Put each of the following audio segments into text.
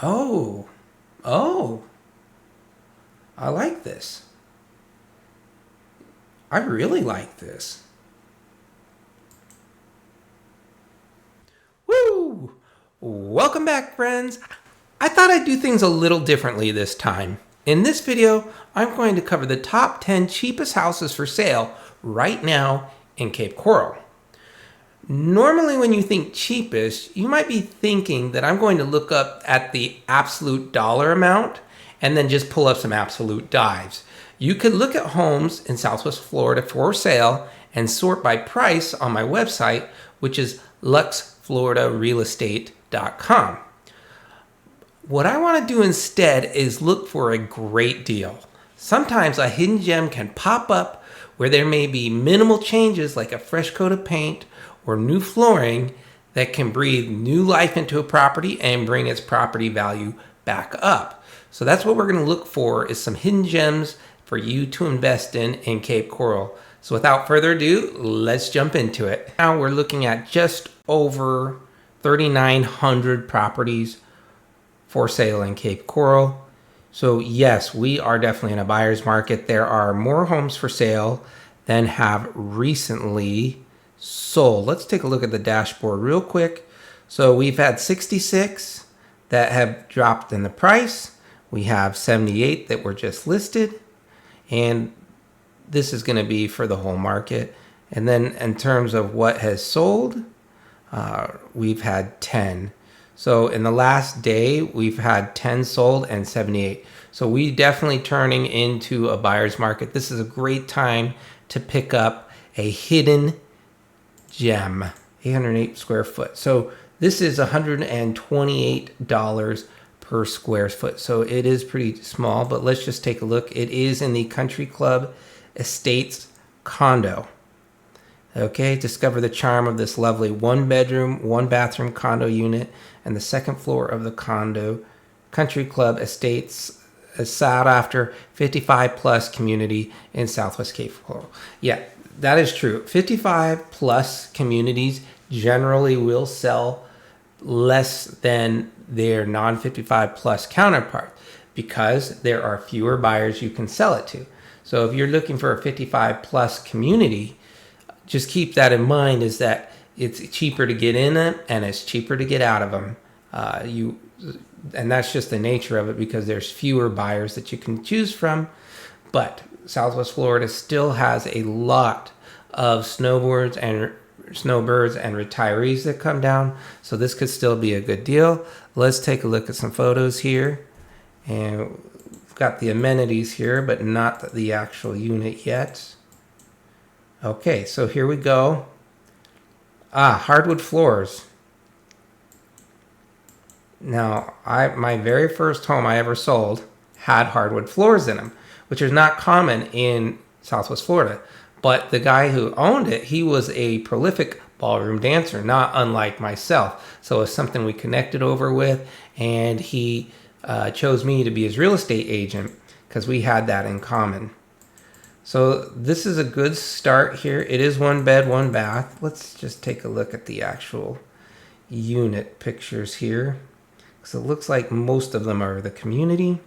Oh, oh, I like this. I really like this. Woo! Welcome back, friends. I thought I'd do things a little differently this time. In this video, I'm going to cover the top 10 cheapest houses for sale right now in Cape Coral. Normally, when you think cheapest, you might be thinking that I'm going to look up at the absolute dollar amount and then just pull up some absolute dives. You could look at homes in Southwest Florida for sale and sort by price on my website, which is luxfloridarealestate.com. What I want to do instead is look for a great deal. Sometimes a hidden gem can pop up where there may be minimal changes like a fresh coat of paint or new flooring that can breathe new life into a property and bring its property value back up. So that's what we're going to look for, is some hidden gems for you to invest in Cape Coral. So without further ado, let's jump into it. Now we're looking at just over 3,900 properties for sale in Cape Coral. So yes, we are definitely in a buyer's market. There are more homes for sale than have recently sold. Let's take a look at the dashboard real quick. So we've had 66 that have dropped in the price. We have 78 that were just listed. And this is going to be for the whole market. And then in terms of what has sold, we've had 10. So in the last day, we've had 10 sold and 78. So we definitely turning into a buyer's market. This is a great time to pick up a hidden gem, 808 square foot. So this is $128 per square foot. So it is pretty small, but let's just take a look. It is in the Country Club Estates condo. Okay, discover the charm of this lovely 1-bedroom, 1-bathroom condo unit and the second floor of the condo. Country Club Estates, a sought after 55 plus community in Southwest Cape Coral. Yeah, that is true. 55 plus communities generally will sell less than their non-55 plus counterpart because there are fewer buyers you can sell it to. So if you're looking for a 55 plus community, just keep that in mind, is that it's cheaper to get in it and it's cheaper to get out of them. And that's just the nature of it because there's fewer buyers that you can choose from. But Southwest Florida still has a lot of snowbirds and retirees that come down. So this could still be a good deal. Let's take a look at some photos here. And we've got the amenities here, but not the actual unit yet. Okay, so here we go. Hardwood floors. Now, my very first home I ever sold had hardwood floors in them, which is not common in Southwest Florida. But the guy who owned it, he was a prolific ballroom dancer, not unlike myself. So it's something we connected over with, and he chose me to be his real estate agent because we had that in common. So this is a good start here. It is 1 bed, 1 bath. Let's just take a look at the actual unit pictures here. So it looks like most of them are the community.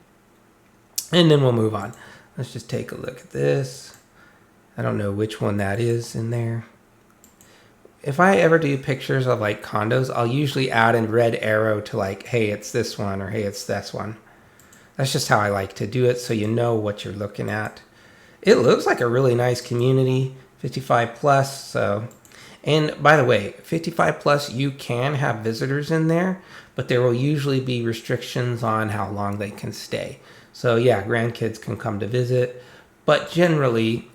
And then we'll move on. Let's just take a look at this. I don't know which one that is in there. If I ever do pictures of like condos, I'll usually add a red arrow to like, hey, it's this one, or hey, it's this one. That's just how I like to do it, so you know what you're looking at. It looks like a really nice community, 55 plus. So, and by the way, 55 plus, you can have visitors in there, but there will usually be restrictions on how long they can stay. So yeah, grandkids can come to visit, but generally,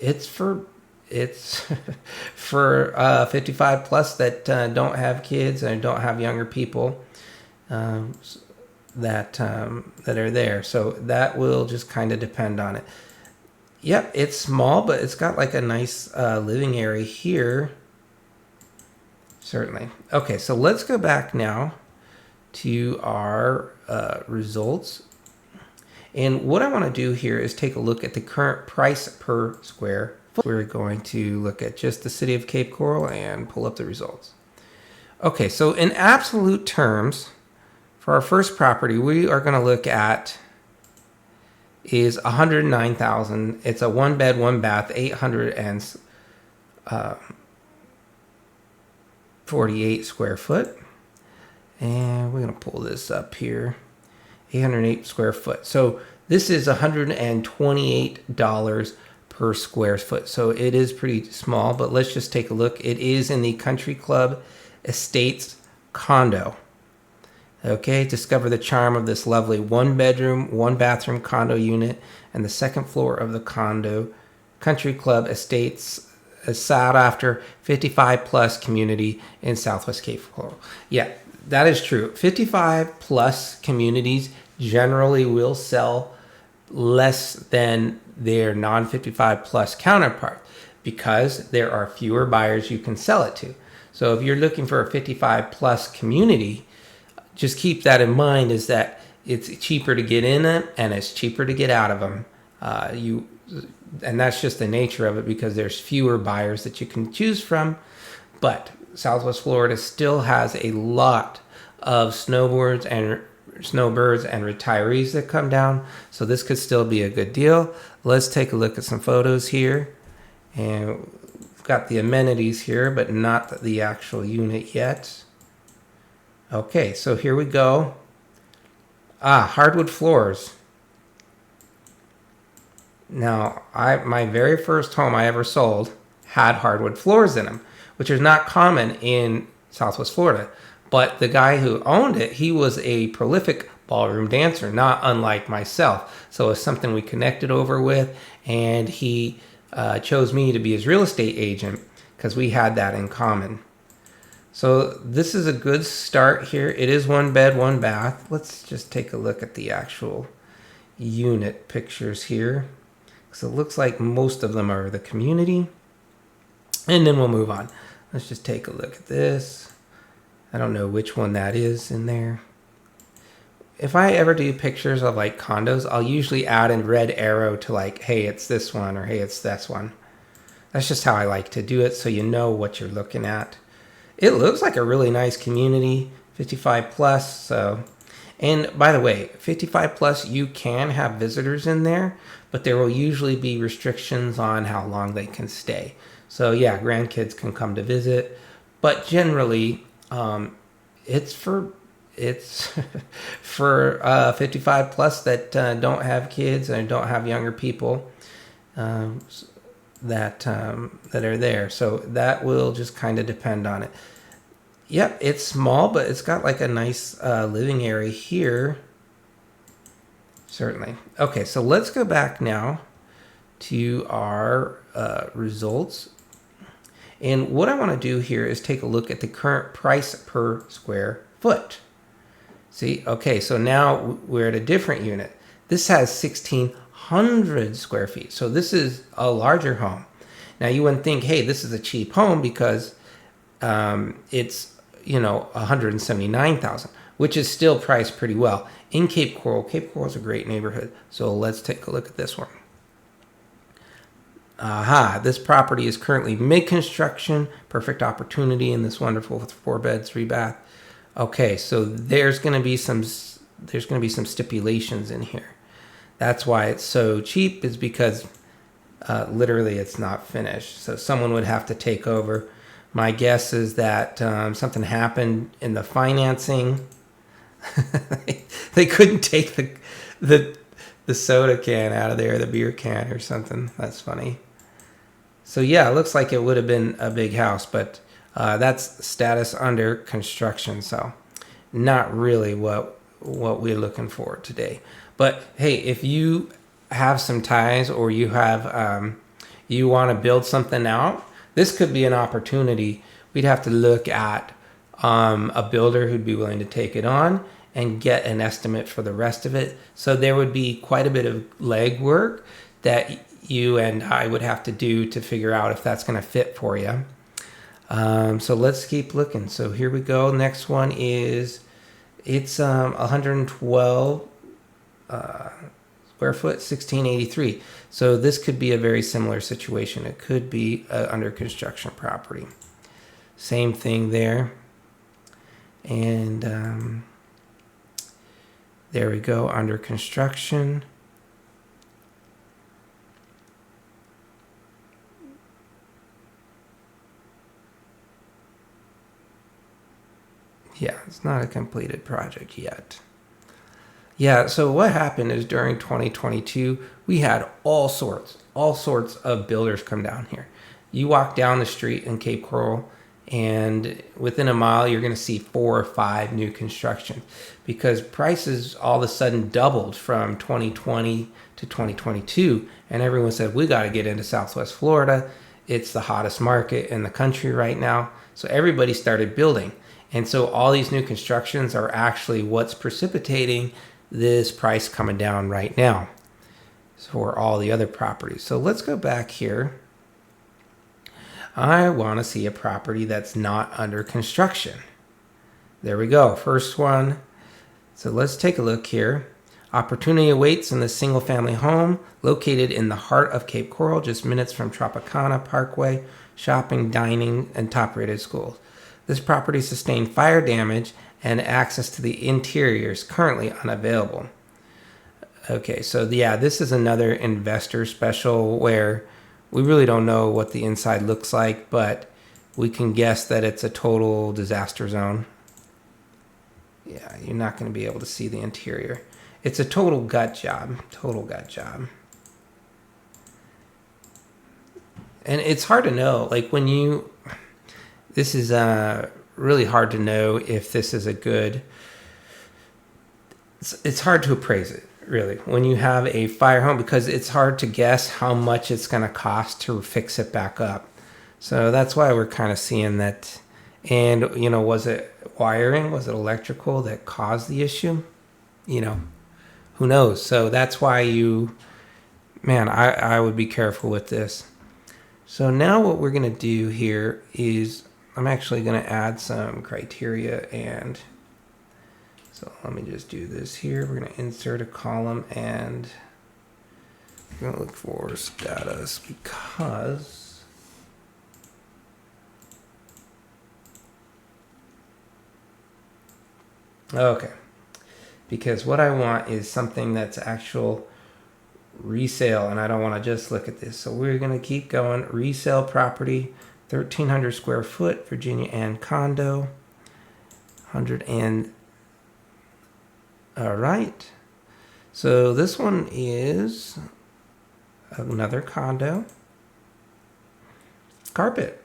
it's for 55 plus that don't have kids and don't have younger people that are there. So that will just kind of depend on it. Yep, it's small, but it's got like a nice living area here. Certainly. Okay, so let's go back now to our results. And what I want to do here is take a look at the current price per square foot. We're going to look at just the city of Cape Coral and pull up the results. Okay, so in absolute terms, For our first property, we are going to look at is 109,000. It's a 1-bed, 1-bath, 848 square foot. And we're going to pull this up here. 808 square foot. So this is $128 per square foot. So it is pretty small, but let's just take a look. It is in the Country Club Estates condo. Okay, discover the charm of this lovely 1-bedroom, 1-bathroom condo unit and the second floor of the condo. Country Club Estates, a sought after 55 plus community in Southwest Cape Coral. Yeah, that is true. 55 plus communities generally will sell less than their non 55 plus counterpart because there are fewer buyers you can sell it to. So if you're looking for a 55 plus community, just keep that in mind, is that it's cheaper to get in it and it's cheaper to get out of them. And that's just the nature of it because there's fewer buyers that you can choose from. But Southwest Florida still has a lot of snowbirds and retirees that come down. So this could still be a good deal. Let's take a look at some photos here. And we've got the amenities here, but not the actual unit yet. Okay, so here we go. Hardwood floors. Now, my very first home I ever sold had hardwood floors in them, which is not common in Southwest Florida. But the guy who owned it, he was a prolific ballroom dancer, not unlike myself. So it's something we connected over with, and he chose me to be his real estate agent because we had that in common. So this is a good start here. It is 1-bed, 1-bath. Let's just take a look at the actual unit pictures here. So it looks like most of them are the community. And then we'll move on. Let's just take a look at this. I don't know which one that is in there. If I ever do pictures of like condos, I'll usually add a red arrow to like, hey, it's this one, or hey, it's this one. That's just how I like to do it, so you know what you're looking at. It looks like a really nice community, 55 plus. So, and by the way, 55 plus, you can have visitors in there, but there will usually be restrictions on how long they can stay. So yeah, grandkids can come to visit, but generally, it's for 55 plus that don't have kids and don't have younger people that are there. So that will just kind of depend on it. Yep, it's small, but it's got like a nice living area here. Certainly. Okay, so let's go back now to our results. And what I want to do here is take a look at the current price per square foot. See, okay, so now we're at a different unit. This has 1,600 square feet. So this is a larger home. Now you wouldn't think, hey, this is a cheap home because it's, 179,000, which is still priced pretty well in Cape Coral. Cape Coral is a great neighborhood. So let's take a look at this one. This property is currently mid-construction, perfect opportunity in this wonderful 4-bed, 3-bath. Okay, so there's going to be some stipulations in here. That's why it's so cheap, is because literally it's not finished. So someone would have to take over. My guess is that something happened in the financing. They couldn't take the soda can out of there, the beer can or something. That's funny. So yeah, it looks like it would have been a big house, but that's status under construction. So not really what we're looking for today. But hey, if you have some ties or you have you want to build something out, this could be an opportunity. We'd have to look at a builder who'd be willing to take it on and get an estimate for the rest of it. So there would be quite a bit of legwork that you and I would have to do to figure out if that's going to fit for you. So let's keep looking. So here we go. Next one is, it's 112 square foot, 1683. So this could be a very similar situation. It could be under construction property. Same thing there. And There we go, under construction. Yeah, it's not a completed project yet. Yeah, so what happened is during 2022, we had all sorts of builders come down here. You walk down the street in Cape Coral, and within a mile, you're going to see 4 or 5 new constructions because prices all of a sudden doubled from 2020 to 2022. And everyone said, we got to get into Southwest Florida. It's the hottest market in the country right now. So everybody started building. And so all these new constructions are actually what's precipitating this price coming down right now for all the other properties. So let's go back here. I want to see a property that's not under construction. There we go. First one. So let's take a look here. Opportunity awaits in this single family home located in the heart of Cape Coral, just minutes from Tropicana Parkway, shopping, dining, and top rated schools. This property sustained fire damage and access to the interior is currently unavailable. Okay, so yeah, this is another investor special where we really don't know what the inside looks like, but we can guess that it's a total disaster zone. Yeah, you're not going to be able to see the interior. It's a total gut job. And it's hard to know, like this is really hard to know if this is a good, it's hard to appraise it, really, when you have a fire home, because it's hard to guess how much it's going to cost to fix it back up. So that's why we're kind of seeing that. And, was it wiring? Was it electrical that caused the issue? Who knows? So that's why I would be careful with this. So now what we're going to do here is I'm actually going to add some criteria, and so let me just do this here. We're going to insert a column, and we're going to look for status because what I want is something that's actual resale, and I don't want to just look at this. So we're going to keep going. Resale property, 1,300 square foot, Virginia and condo, 100 and, all right. So this one is another condo. Carpet,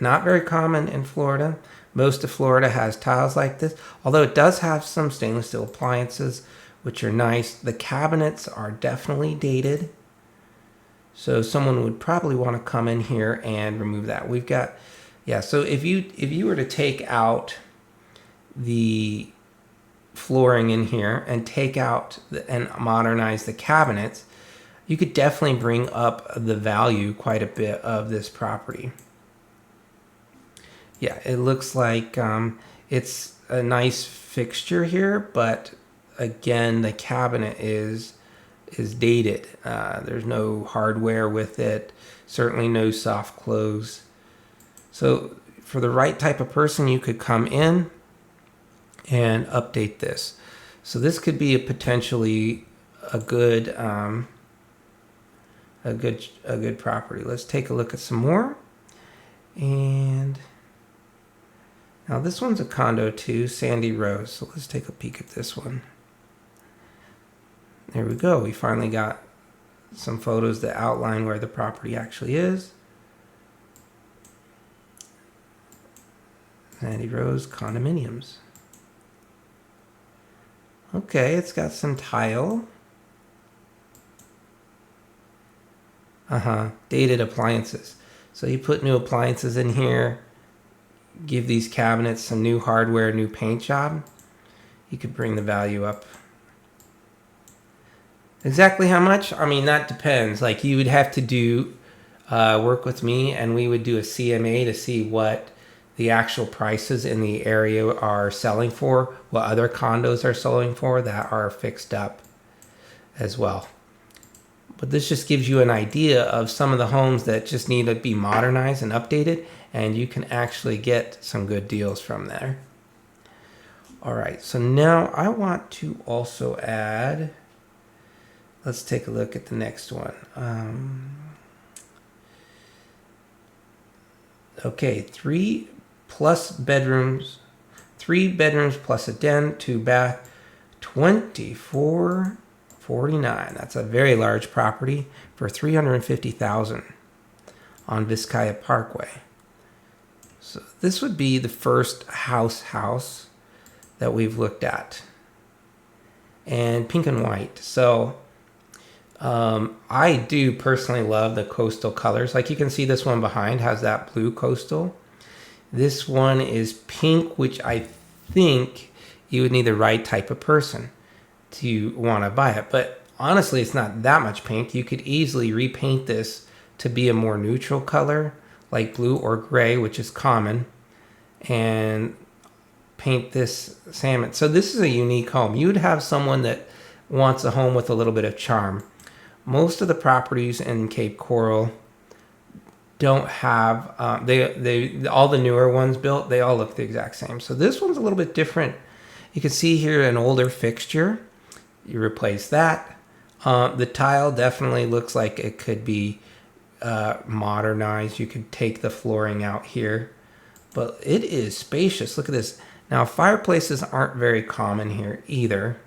not very common in Florida. Most of Florida has tiles like this, although it does have some stainless steel appliances, which are nice. The cabinets are definitely dated, so someone would probably want to come in here and remove that. We've got, so if you were to take out the flooring in here and take out and modernize the cabinets, you could definitely bring up the value quite a bit of this property. Yeah, it looks like it's a nice fixture here, but again, the cabinet is dated. There's no hardware with it, certainly no soft close. So for the right type of person, you could come in and update this. So this could be potentially a good property. Let's take a look at some more. And now this one's a condo too, Sandy Rose. So let's take a peek at this one. There we go. We finally got some photos that outline where the property actually is. Sandy Rose condominiums. Okay, it's got some tile. Dated appliances. So you put new appliances in here, give these cabinets some new hardware, new paint job, you could bring the value up. Exactly how much? I mean, that depends. Like, you would have to do work with me, and we would do a CMA to see what the actual prices in the area are selling for, what other condos are selling for that are fixed up as well. But this just gives you an idea of some of the homes that just need to be modernized and updated, and you can actually get some good deals from there. All right, so now I want to also add, let's take a look at the next one. Okay, 3 bedrooms plus a den, 2 bath, 2449. That's a very large property for 350,000 on Vizcaya Parkway. So this would be the first house that we've looked at, and pink and white. So I do personally love the coastal colors. Like you can see, this one behind has that blue coastal. This one is pink, which I think you would need the right type of person to want to buy it. But honestly, it's not that much pink. You could easily repaint this to be a more neutral color, like blue or gray, which is common, and paint this salmon. So this is a unique home. You would have someone that wants a home with a little bit of charm. Most of the properties in Cape Coral don't have, all the newer ones built, they all look the exact same. So this one's a little bit different. You can see here an older fixture. You replace that. The tile definitely looks like it could be modernized. You could take the flooring out here, but it is spacious. Look at this. Now, fireplaces aren't very common here either.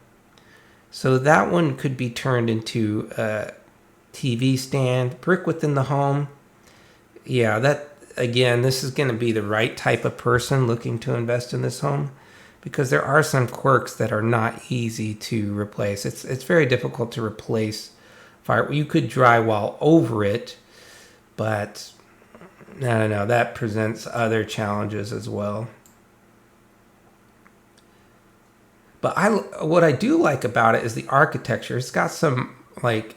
So that one could be turned into a TV stand, brick within the home. Yeah, that, again, this is going to be the right type of person looking to invest in this home, because there are some quirks that are not easy to replace. It's very difficult to replace fire. You could drywall over it, but I don't know, that presents other challenges as well. But what I do like about it is the architecture. It's got some like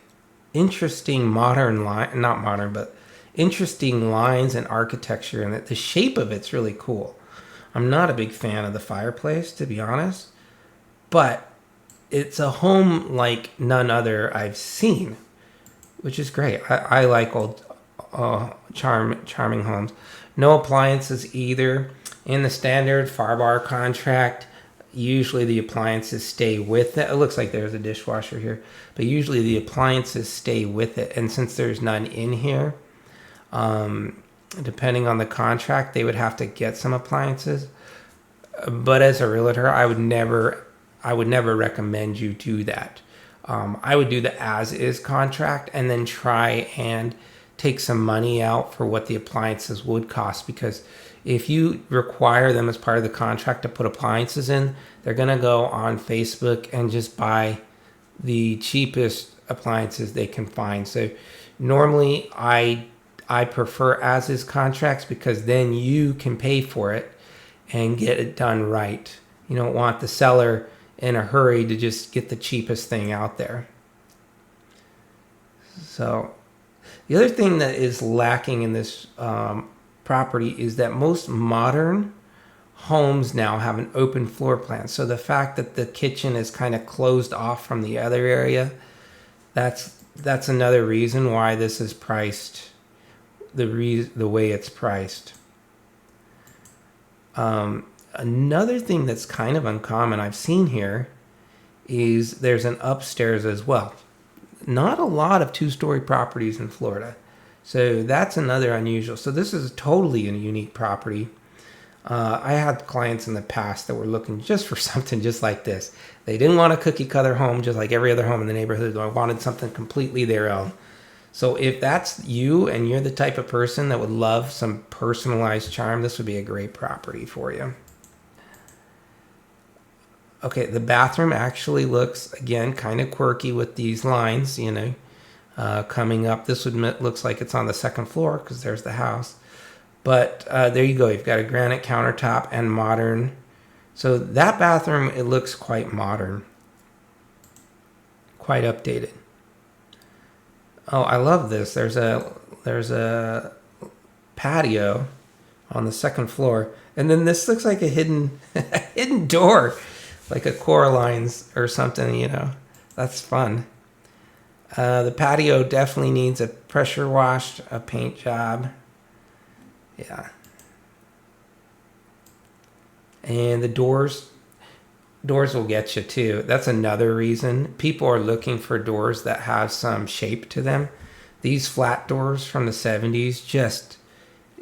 interesting interesting lines and architecture in it. The shape of it's really cool. I'm not a big fan of the fireplace, to be honest, but it's a home like none other I've seen, which is great. I like old charming homes. No appliances either. In the standard FARBAR contract, usually the appliances stay with it. It looks like there's a dishwasher here, but usually the appliances stay with it. And since there's none in here, depending on the contract, they would have to get some appliances. But as a realtor, I would never recommend you do that. I would do the as-is contract and then try and take some money out for what the appliances would cost, because if you require them as part of the contract to put appliances in, they're going to go on Facebook and just buy the cheapest appliances they can find. So normally I prefer as-is contracts, because then you can pay for it and get it done right. You don't want the seller in a hurry to just get the cheapest thing out there. So the other thing that is lacking in this property is that most modern homes now have an open floor plan. So the fact that the kitchen is kind of closed off from the other area, that's another reason why this is priced the way it's priced. Another thing that's kind of uncommon I've seen here is there's an upstairs as well. Not a lot of two-story properties in Florida, so that's another unusual. So this is totally a unique property. I had clients in the past that were looking just for something just like this. They didn't want a cookie-cutter home just like every other home in the neighborhood. They wanted something completely their own. So if that's you and you're the type of person that would love some personalized charm, this would be a great property for you. Okay, the bathroom actually looks, again, kind of quirky with these lines, coming up. This looks like it's on the second floor because there's the house. But there you go. You've got a granite countertop and modern. So that bathroom, it looks quite modern, quite updated. Oh, I love this. There's a patio on the second floor, and then this looks like a hidden door, like a Coraline's or something. That's fun. The patio definitely needs a pressure wash, a paint job. Yeah. And the doors, Doors will get you too. That's another reason. People are looking for doors that have some shape to them. These flat doors from the 70s, just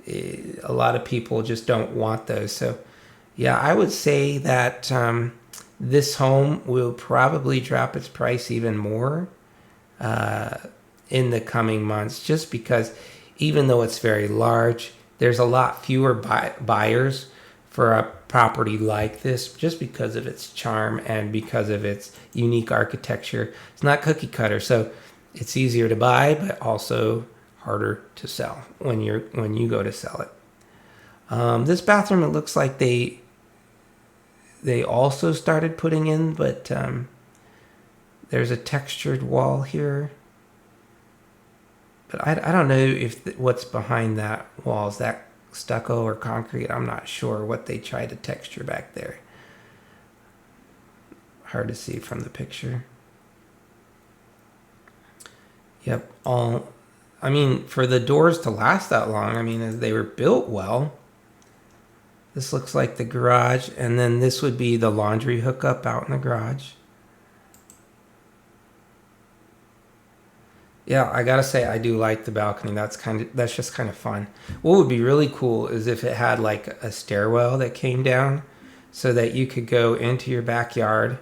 a lot of people just don't want those. So, yeah, I would say that this home will probably drop its price even more in the coming months, just because even though it's very large, there's a lot fewer buyers for a property like this, just because of its charm and because of its unique architecture. It's not cookie cutter, so it's easier to buy, but also harder to sell when you go to sell it. This bathroom, it looks like they also started putting in, but there's a textured wall here. But I don't know if what's behind that wall. Is that stucco or concrete? I'm not sure what they tried to texture back there. Hard to see from the picture. Yep, I mean, for the doors to last that long, I mean, as they were built well. This looks like the garage, and then this would be the laundry hookup out in the garage. Yeah, I gotta say I do like the balcony. That's just kind of fun. What would be really cool is if it had like a stairwell that came down, so that you could go into your backyard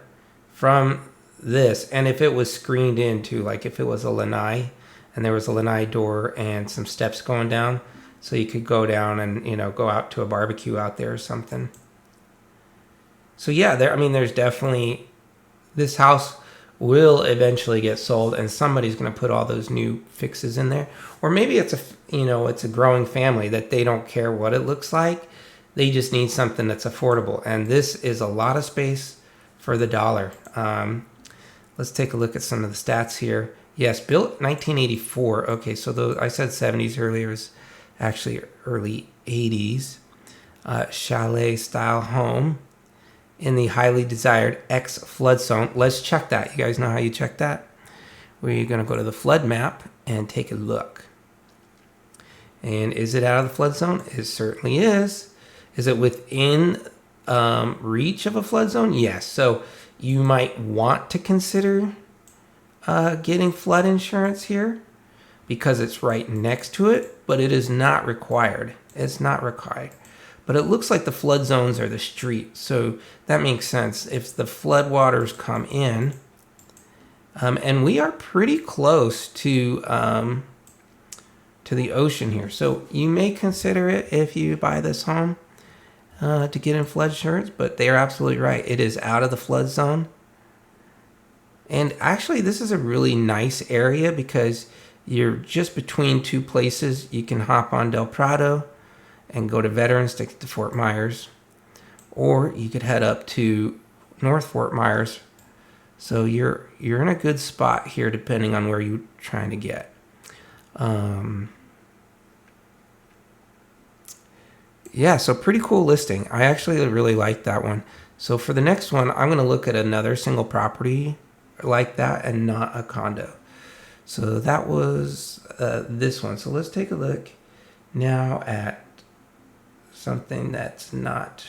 from this, and if it was screened in too, like if it was a lanai, and there was a lanai door and some steps going down, so you could go down and go out to a barbecue out there or something. So yeah, there's definitely, this house will eventually get sold, and somebody's going to put all those new fixes in there. Or maybe it's a growing family that they don't care what it looks like. They just need something that's affordable, and this is a lot of space for the dollar. Let's take a look at some of the stats here. Yes, built 1984. Okay, so I said 70s earlier, is actually early 80s. Chalet style home in the highly desired X flood zone. Let's check that. You guys know how you check that? We're going to go to the flood map and take a look. And is it out of the flood zone? It certainly is. Is it within reach of a flood zone? Yes. So you might want to consider getting flood insurance here because it's right next to it, but it is not required. It's not required. But it looks like the flood zones are the street, so that makes sense. If the flood waters come in, and we are pretty close to the ocean here, so you may consider it if you buy this home to get in flood insurance. But they are absolutely right; it is out of the flood zone. And actually, this is a really nice area because you're just between two places. You can hop on Del Prado and go to Veterans to get to Fort Myers, or you could head up to North Fort Myers. So you're in a good spot here, depending on where you're trying to get. Yeah, so pretty cool listing. I actually really like that one. So for the next one, I'm going to look at another single property like that and not a condo. So that was this one. So let's take a look now at something that's not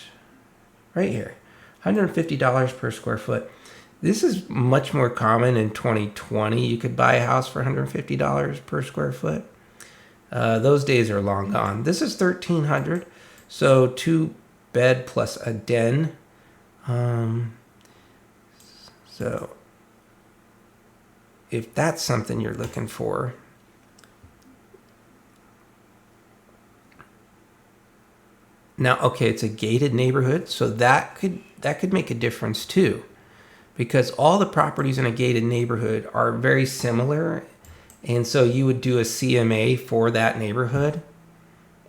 right here. $150 per square foot. This is much more common in 2020. You could buy a house for $150 per square foot. Those days are long gone. This is $1,300. So 2 bed plus a den. So if that's something you're looking for, now, okay, it's a gated neighborhood, so that could make a difference too, because all the properties in a gated neighborhood are very similar, and so you would do a CMA for that neighborhood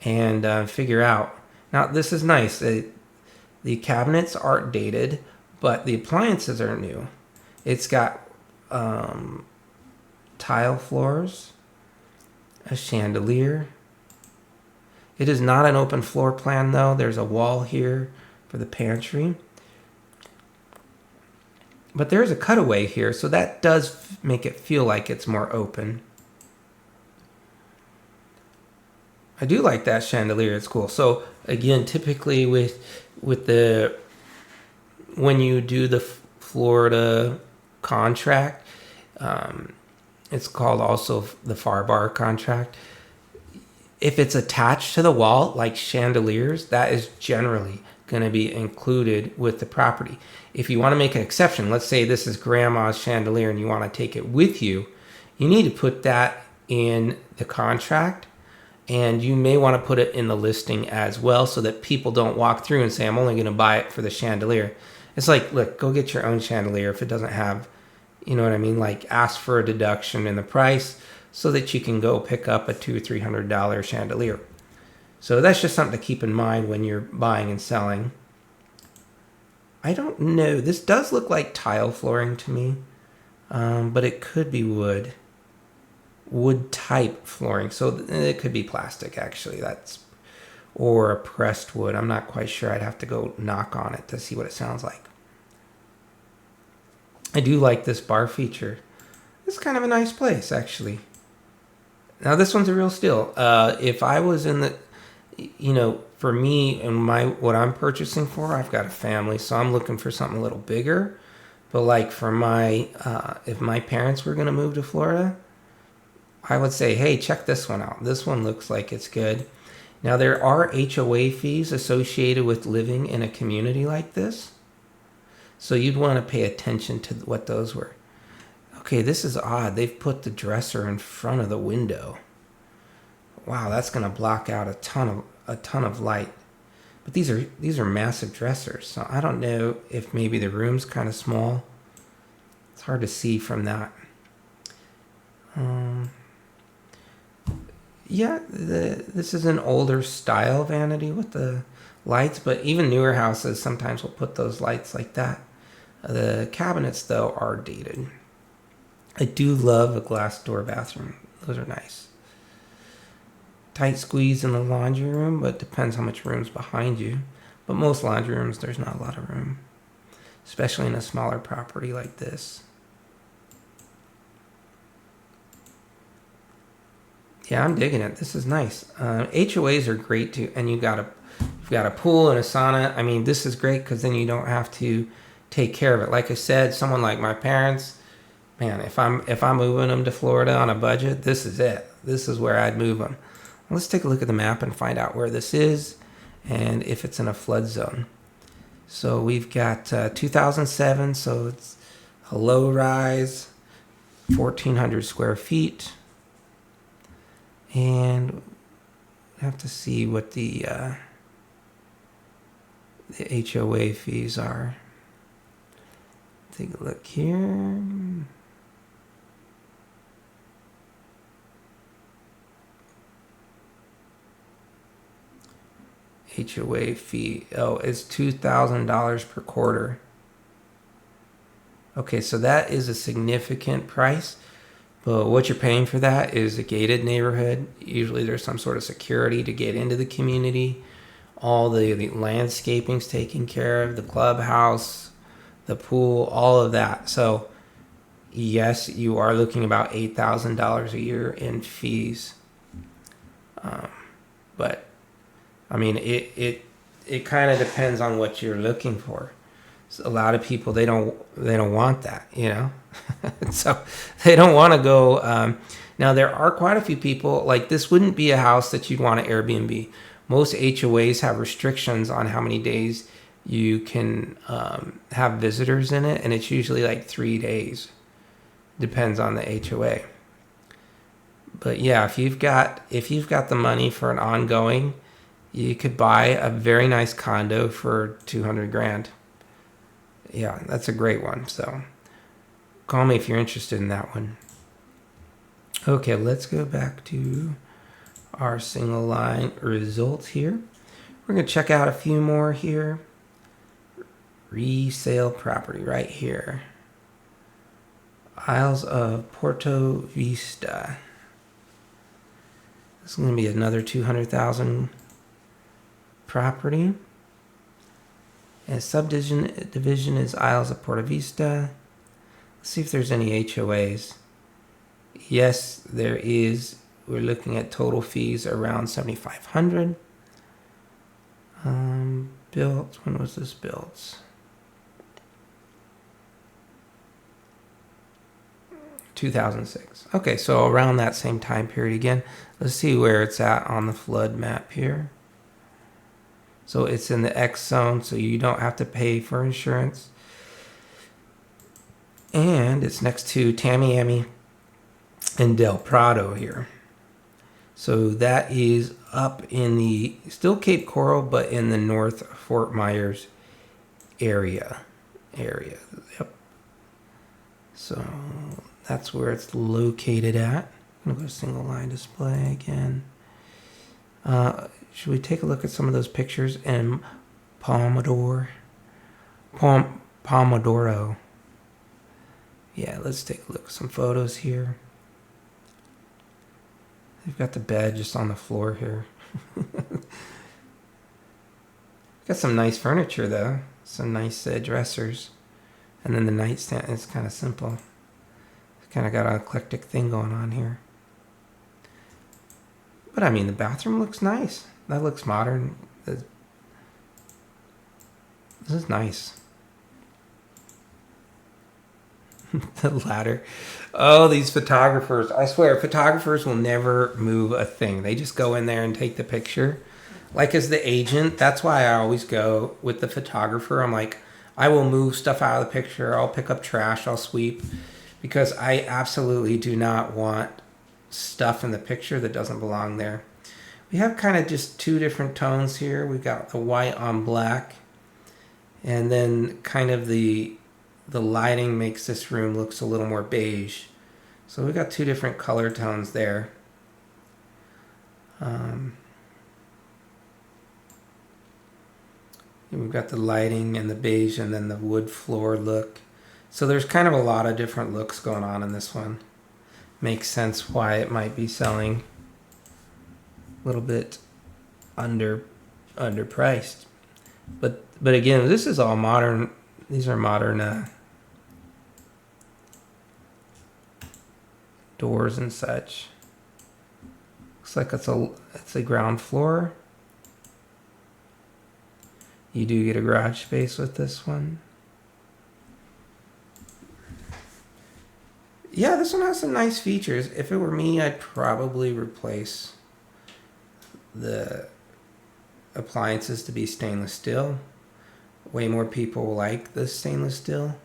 and figure out. Now, this is nice. The cabinets aren't dated, but the appliances are new. It's got tile floors, a chandelier. It is not an open floor plan, though. There's a wall here for the pantry. But there's a cutaway here, so that does make it feel like it's more open. I do like that chandelier. It's cool. So again, typically with the when you do the Florida contract, it's called also the FAR bar contract. If it's attached to the wall, like chandeliers, that is generally going to be included with the property. If you want to make an exception, let's say this is grandma's chandelier and you want to take it with you, you need to put that in the contract, and you may want to put it in the listing as well so that people don't walk through and say, I'm only going to buy it for the chandelier. It's like, look, go get your own chandelier if it doesn't have, you know what I mean? Like, ask for a deduction in the price so that you can go pick up a $200 or $300 chandelier. So that's just something to keep in mind when you're buying and selling. I don't know. This does look like tile flooring to me, but it could be wood type flooring. So it could be plastic, actually. Or a pressed wood. I'm not quite sure. I'd have to go knock on it to see what it sounds like. I do like this bar feature. It's kind of a nice place, actually. Now this one's a real steal. If I was in the, for me and what I'm purchasing for, I've got a family, so I'm looking for something a little bigger. But like for if my parents were going to move to Florida, I would say, hey, check this one out. This one looks like it's good. Now there are HOA fees associated with living in a community like this, so you'd want to pay attention to what those were. Okay, this is odd. They've put the dresser in front of the window. Wow, that's going to block out a ton of light. But these are massive dressers, so I don't know if maybe the room's kind of small. It's hard to see from that. Yeah, this is an older style vanity with the lights, but even newer houses sometimes will put those lights like that. The cabinets, though, are dated. I do love a glass door bathroom. Those are nice. Tight squeeze in the laundry room, but depends how much room's behind you. But most laundry rooms, there's not a lot of room, especially in a smaller property like this. Yeah, I'm digging it. This is nice. HOAs are great too, and you've got a pool and a sauna. I mean, this is great because then you don't have to take care of it. Like I said, someone like my parents, man, if I'm moving them to Florida on a budget, this is it. This is where I'd move them. Let's take a look at the map and find out where this is and if it's in a flood zone. So we've got 2007, so it's a low rise, 1,400 square feet. And I have to see what the HOA fees are. Take a look here. HOA fee, is $2,000 per quarter. Okay, so that is a significant price. But what you're paying for that is a gated neighborhood. Usually there's some sort of security to get into the community. All the landscaping's taken care of, the clubhouse, the pool, all of that. So yes, you are looking about $8,000 a year in fees. But I mean, it kind of depends on what you're looking for. So a lot of people, they don't want that, so they don't want to go. Now there are quite a few people, like this wouldn't be a house that you'd want to Airbnb. Most HOAs have restrictions on how many days you can have visitors in it, and it's usually like 3 days. Depends on the HOA. But yeah, if you've got the money for an ongoing, you could buy a very nice condo for $200,000. Yeah, that's a great one. So call me if you're interested in that one. Okay, let's go back to our single line results here. We're going to check out a few more here. Resale property right here. Isles of Porto Vista. This is going to be another $200,000 property. And subdivision is Isles of Porto Vista. Let's see if there's any HOAs. Yes, there is. We're looking at total fees around $7,500. Built. When was this built? 2006. Okay, so around that same time period again. Let's see where it's at on the flood map here. So it's in the X zone, so you don't have to pay for insurance. And it's next to Tamiami and Del Prado here. So that is up in the, still Cape Coral, but in the North Fort Myers area. Yep. So that's where it's located at. I'm gonna go to single line display again. Should we take a look at some of those pictures in Pomodoro? Yeah, let's take a look at some photos here. They've got the bed just on the floor here. Got some nice furniture though. Some nice dressers. And then the nightstand is kind of simple. It's kind of got an eclectic thing going on here. But I mean, the bathroom looks nice. That looks modern. This is nice. The ladder. Oh, these photographers. I swear, photographers will never move a thing. They just go in there and take the picture. Like as the agent, that's why I always go with the photographer. I'm like, I will move stuff out of the picture. I'll pick up trash. I'll sweep. Because I absolutely do not want stuff in the picture that doesn't belong there. We have kind of just two different tones here. We've got the white on black. And then kind of the lighting makes this room looks a little more beige. So we've got two different color tones there. We've got the lighting and the beige and then the wood floor look. So there's kind of a lot of different looks going on in this one. Makes sense why it might be selling a little bit underpriced. But again, this is all modern. These are modern doors and such. Looks like it's a ground floor. You do get a garage space with this one. Yeah, this one has some nice features. If it were me, I'd probably replace the appliances to be stainless steel. Way more people like this stainless steel.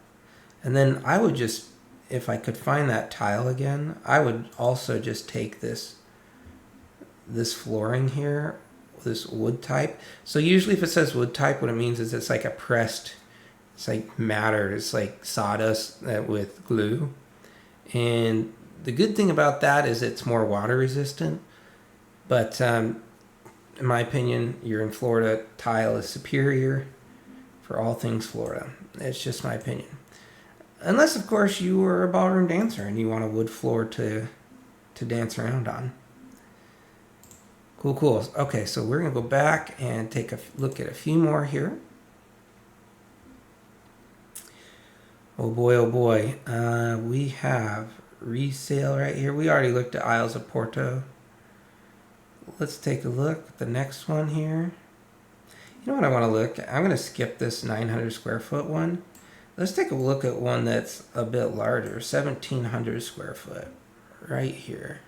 And then I would just, if I could find that tile again, I would also just take this flooring here, this wood type. So usually if it says wood type, what it means is it's like a pressed, it's like matted, it's like sawdust with glue. And the good thing about that is it's more water resistant. But in my opinion, you're in Florida, tile is superior for all things Florida. It's just my opinion. Unless, of course, you are a ballroom dancer and you want a wood floor to dance around on. Cool. Okay, so we're going to go back and take a look at a few more here. Oh boy. We have resale right here. We already looked at Isles of Porto. Let's take a look at the next one here. You know what I want to look at? I'm going to skip this 900 square foot one. Let's take a look at one that's a bit larger, 1,700 square foot, right here.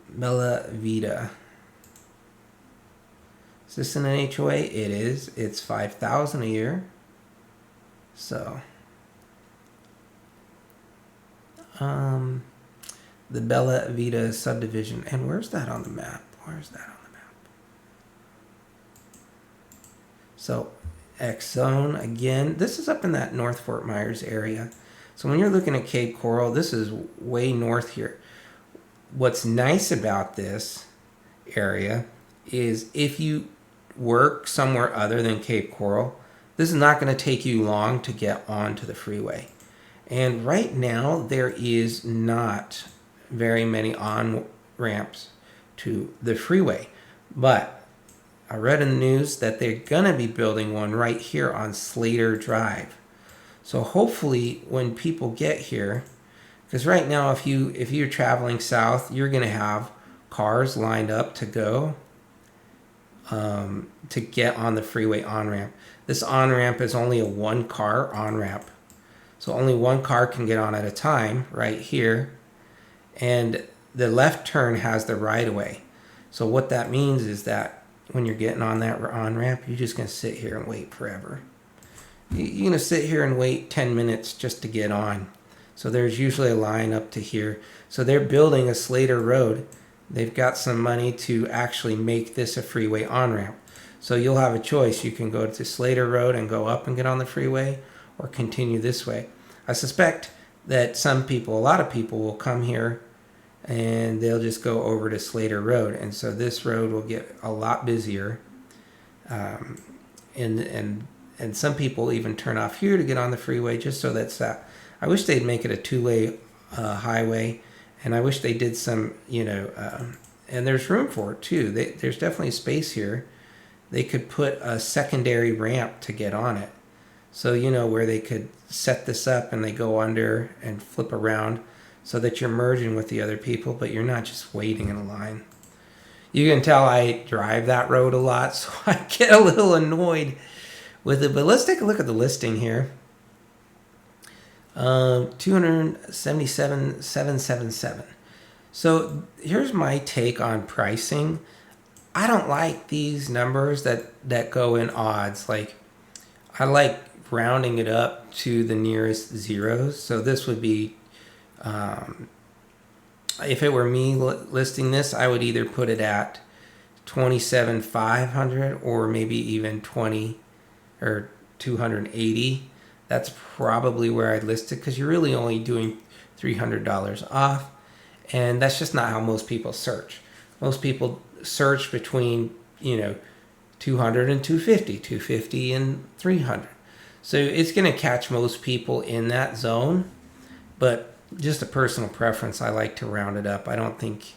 Bella Vita. Is this in an HOA? It is. It's $5,000 a year. So, the Bella Vita subdivision. And where's that on the map? So, X Zone again. This is up in that North Fort Myers area. So when you're looking at Cape Coral, this is way north here. What's nice about this area is if you work somewhere other than Cape Coral, this is not going to take you long to get onto the freeway. And right now, there is not very many on-ramps to the freeway. But I read in the news that they're going to be building one right here on Slater Drive. So hopefully when people get here, because right now if you're traveling south, you're going to have cars lined up to go to get on the freeway on-ramp. This on-ramp is only a one-car on-ramp. So only one car can get on at a time right here. And the left turn has the right of way. So what that means is that when you're getting on that on-ramp, you're just going to sit here and wait forever. You're going to sit here and wait 10 minutes just to get on. So there's usually a line up to here. So they're building a Slater Road. They've got some money to actually make this a freeway on-ramp. So you'll have a choice. You can go to Slater Road and go up and get on the freeway, or continue this way. I suspect that some people, a lot of people, will come here and they'll just go over to Slater Road. And so this road will get a lot busier. And some people even turn off here to get on the freeway just so that's that. I wish they'd make it a two-way highway, and I wish they did some, and there's room for it too. There's definitely space here. They could put a secondary ramp to get on it. So, where they could set this up and they go under and flip around so that you're merging with the other people, but you're not just waiting in a line. You can tell I drive that road a lot, so I get a little annoyed with it. But let's take a look at the listing here. 277,777. So here's my take on pricing. I don't like these numbers that go in odds. Like, I like rounding it up to the nearest zeros. So this would be, if it were me listing this, I would either put it at 27,500 or maybe even 20 or 280. That's probably where I'd list it, because you're really only doing $300 off, and that's just not how most people search. Most people search between 200 and 250, 250 and 300. So it's going to catch most people in that zone, but just a personal preference, I like to round it up. I don't think,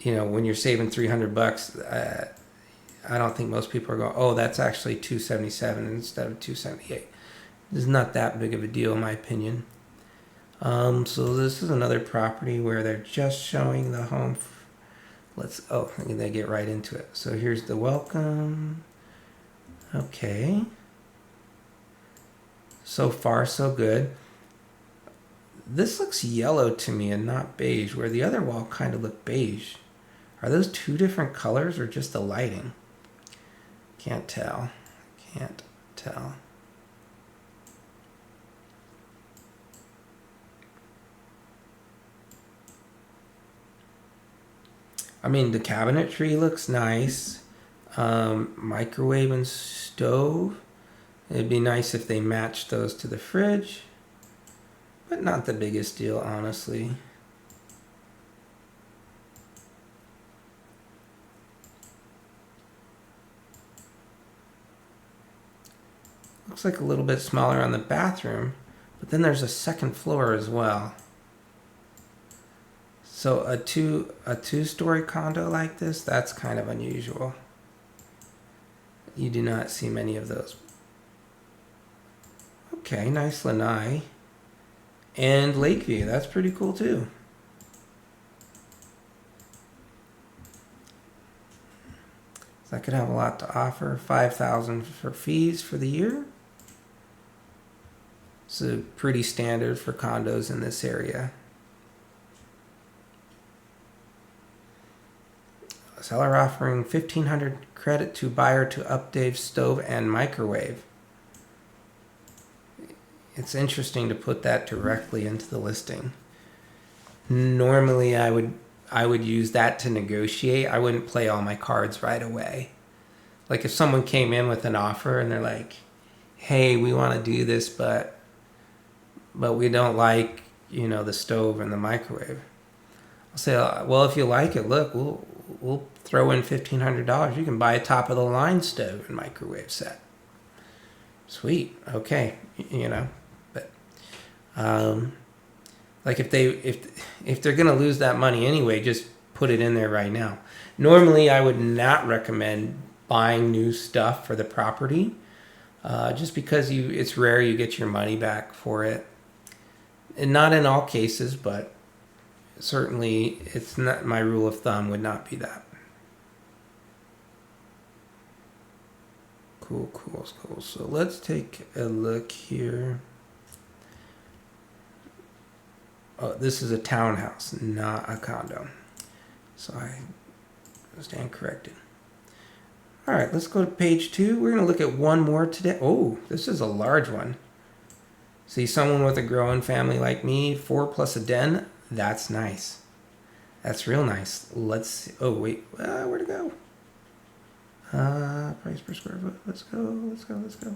when you're saving $300, I don't think most people are going, oh, that's actually 277 instead of 278. This is not that big of a deal in my opinion. So this is another property where they're just showing the home. They get right into it. So here's the welcome. Okay. So far, so good. This looks yellow to me and not beige, where the other wall kind of looked beige. Are those two different colors or just the lighting? Can't tell. I mean, the cabinetry looks nice. Microwave and stove. It'd be nice if they matched those to the fridge, but not the biggest deal, honestly. Looks like a little bit smaller on the bathroom, but then there's a second floor as well. So a two-story condo like this, that's kind of unusual. You do not see many of those. Okay, nice lanai. And Lakeview, that's pretty cool too. So that could have a lot to offer. $5,000 for fees for the year. So pretty standard for condos in this area. Seller offering $1,500 credit to buyer to update stove and microwave. It's interesting to put that directly into the listing. Normally, I would use that to negotiate. I wouldn't play all my cards right away. Like if someone came in with an offer and they're like, "Hey, we want to do this, but we don't like, the stove and the microwave." I'll say, "Well, if you like it, look, we'll throw in $1,500. You can buy a top of the line stove and microwave set." Sweet. Okay. But like if they're going to lose that money anyway, just put it in there right now. Normally, I would not recommend buying new stuff for the property, just because it's rare you get your money back for it. And not in all cases, but certainly it's not, my rule of thumb would not be that. Cool. So let's take a look here. Oh, this is a townhouse, not a condo. So I stand corrected. All right, let's go to page 2. We're going to look at one more today. Oh, this is a large one. See, someone with a growing family like me, 4 plus a den. That's nice. That's real nice. Let's see. Oh, wait. Where'd it go? Price per square foot. Let's go. Let's go. Let's go.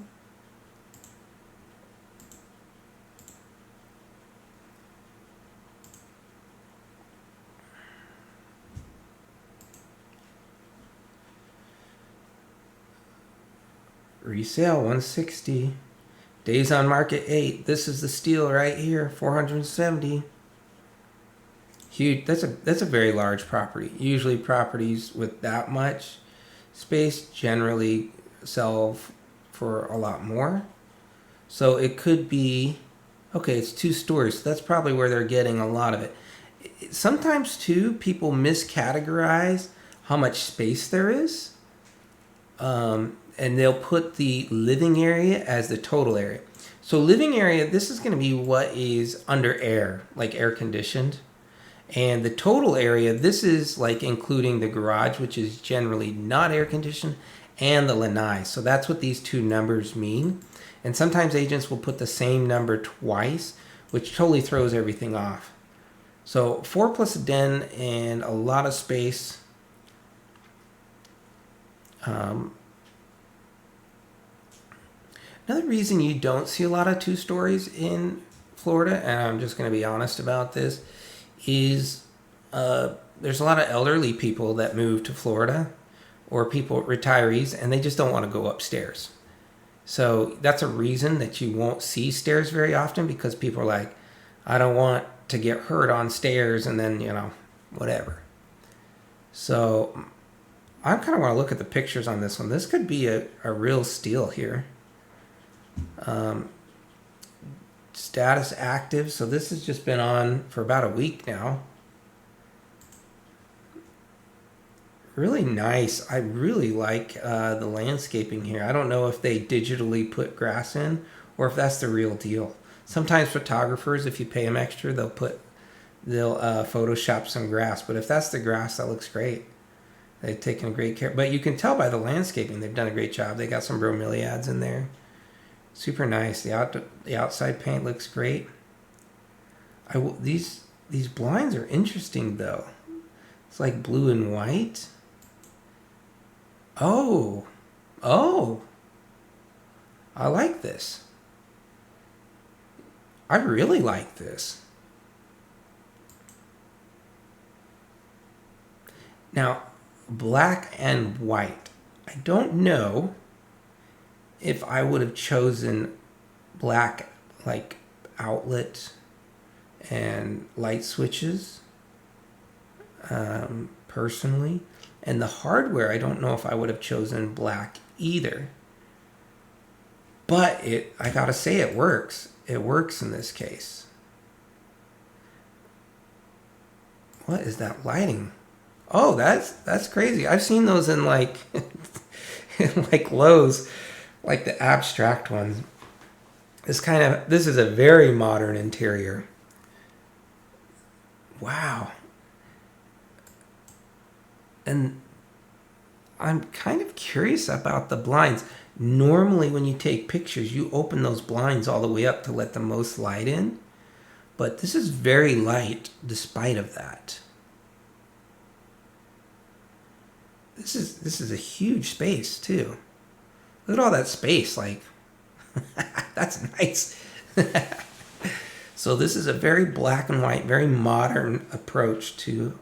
Resale 160. Days on market 8. This is the steal right here, 470. Huge. That's a very large property. Usually properties with that much space generally sell for a lot more. So it could be, okay, it's 2 stories. So that's probably where they're getting a lot of it. Sometimes too, people miscategorize how much space there is. And they'll put the living area as the total area. So living area, this is going to be what is under air, like air conditioned. And the total area, this is like including the garage, which is generally not air conditioned, and the lanai. So that's what these 2 numbers mean. And sometimes agents will put the same number twice, which totally throws everything off. So 4 plus a den and a lot of space. Another reason you don't see a lot of 2 stories in Florida, and I'm just going to be honest about this, is there's a lot of elderly people that move to Florida, or people, retirees, and they just don't want to go upstairs. So that's a reason that you won't see stairs very often, because people are like, I don't want to get hurt on stairs and then, whatever. So I kind of want to look at the pictures on this one. This could be a real steal here. Status active. So this has just been on for about a week now. Really nice. I really like the landscaping here. I don't know if they digitally put grass in or if that's the real deal. Sometimes photographers, if you pay them extra, they'll Photoshop some grass. But if that's the grass, that looks great. They've taken great care. But you can tell by the landscaping, they've done a great job. They got some bromeliads in there. Super nice. The outside paint looks great. These blinds are interesting though. It's like blue and white. Oh, I like this. I really like this. Now, black and white. I don't know if I would have chosen black, like outlet and light switches, personally. And the hardware, I don't know if I would have chosen black either. But I gotta say, it works. It works in this case. What is that lighting? Oh, that's crazy. I've seen those in like in like Lowe's, like the abstract ones. This is a very modern interior. Wow. And I'm kind of curious about the blinds. Normally when you take pictures, you open those blinds all the way up to let the most light in. But this is very light despite of that. This is a huge space too. Look at all that space, like that's nice. So this is a very black and white, very modern approach to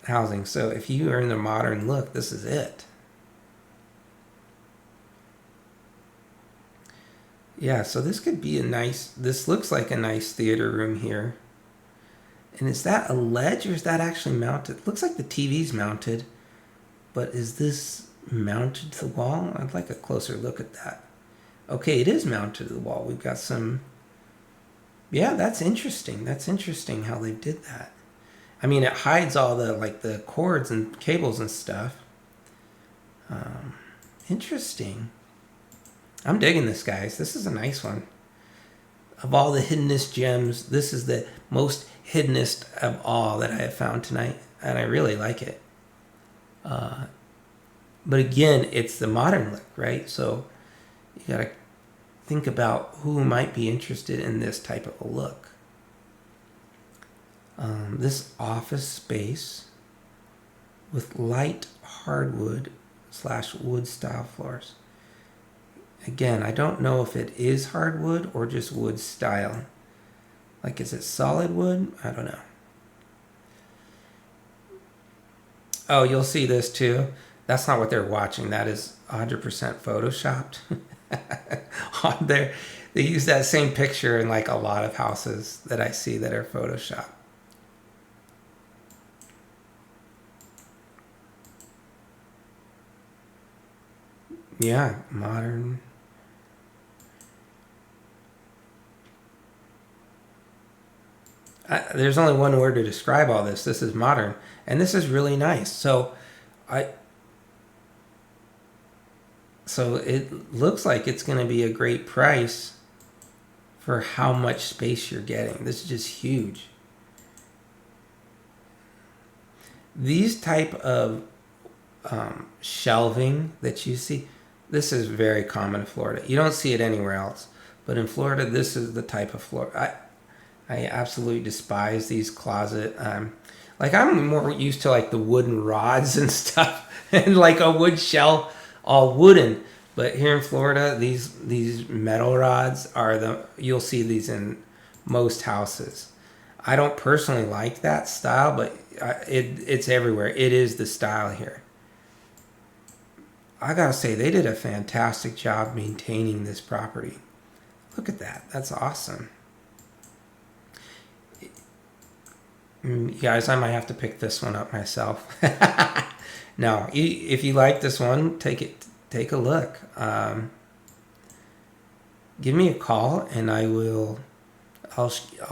housing. So if you are in the modern look, this is it. Yeah, so this could be this looks like a nice theater room here. And is that a ledge or is that actually mounted? It looks like the TV's mounted, but is this mounted to the wall? I'd like a closer look at that. Okay, it is mounted to the wall. We've got some, yeah, that's interesting. That's interesting how they did that. I mean, it hides all the cords and cables and stuff. Interesting. I'm digging this, guys. This is a nice one. of all the hiddenest gems, this is the most hiddenest of all that I have found tonight, and I really like it. But again, it's the modern look, right? So you gotta think about who might be interested in this type of a look. This office space with light hardwood / wood style floors. Again, I don't know if it is hardwood or just wood style. Like, is it solid wood? I don't know. Oh, you'll see this too. That's not what they're watching. That is 100% photoshopped on there. They use that same picture in like a lot of houses that I see that are photoshopped. Yeah, modern. There's only one word to describe all this. This is modern, and this is really nice. So it looks like it's going to be a great price for how much space you're getting. This is just huge. These type of shelving that you see, this is very common in Florida. You don't see it anywhere else, but in Florida, this is the type of floor. I absolutely despise these closet. Like, I'm more used to like the wooden rods and stuff, and like a wood shell, all wooden. But here in Florida, these metal rods are you'll see these in most houses. I don't personally like that style, but it's everywhere. It is the style here. I gotta say, they did a fantastic job maintaining this property. Look at that. That's awesome. You guys, I might have to pick this one up myself. No, if you like this one, take a look. Give me a call, and I'll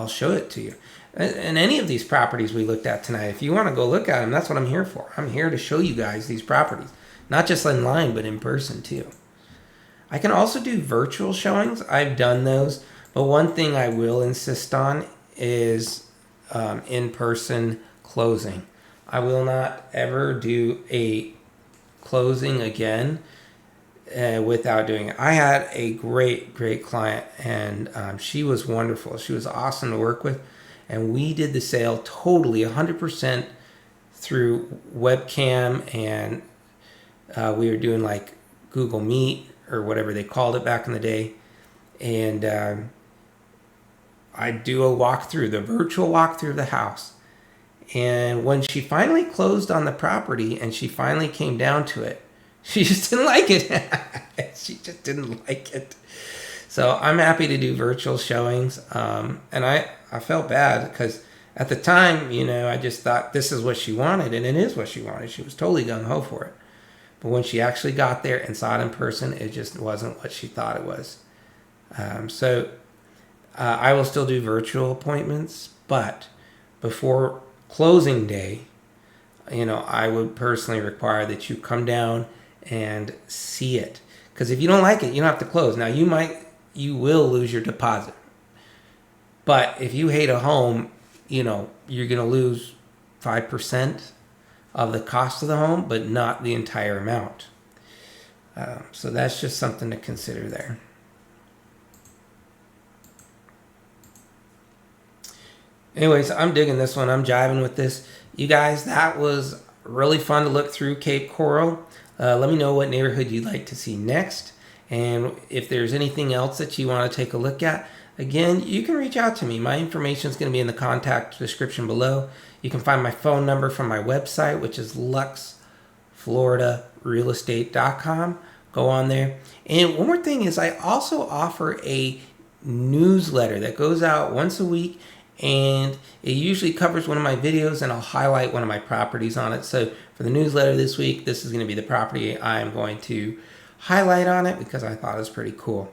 show it to you. And any of these properties we looked at tonight, if you want to go look at them, that's what I'm here for. I'm here to show you guys these properties, not just online, but in person too. I can also do virtual showings. I've done those, but one thing I will insist on is in-person closing. I will not ever do a closing again without doing it. I had a great client, and she was wonderful. She was awesome to work with, and we did the sale totally 100% through webcam, and we were doing like Google Meet or whatever they called it back in the day, and I do a walkthrough, the virtual walkthrough of the house. And when she finally closed on the property and she finally came down to it, she just didn't like it. She just didn't like it. So I'm happy to do virtual showings. And I felt bad because at the time, I just thought this is what she wanted, and it is what she wanted. She was totally gung-ho for it. But when she actually got there and saw it in person, it just wasn't what she thought it was. I will still do virtual appointments, but before closing day, I would personally require that you come down and see it. Because if you don't like it, you don't have to close. Now, you will lose your deposit. But if you hate a home, you're going to lose 5% of the cost of the home, but not the entire amount. So that's just something to consider there. Anyways, I'm digging this one. I'm jiving with this. You guys, that was really fun to look through Cape Coral. Let me know what neighborhood you'd like to see next. And if there's anything else that you want to take a look at, again, you can reach out to me. My information is going to be in the contact description below. You can find my phone number from my website, which is luxfloridarealestate.com. Go on there. And one more thing is I also offer a newsletter that goes out once a week, and it usually covers one of my videos, and I'll highlight one of my properties on it. So for the newsletter this week, this is going to be the property I'm going to highlight on it because I thought it was pretty cool.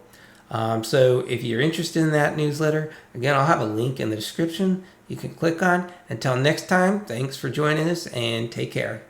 So if you're interested in that newsletter, again, I'll have a link in the description you can click on. Until next time, thanks for joining us, and take care.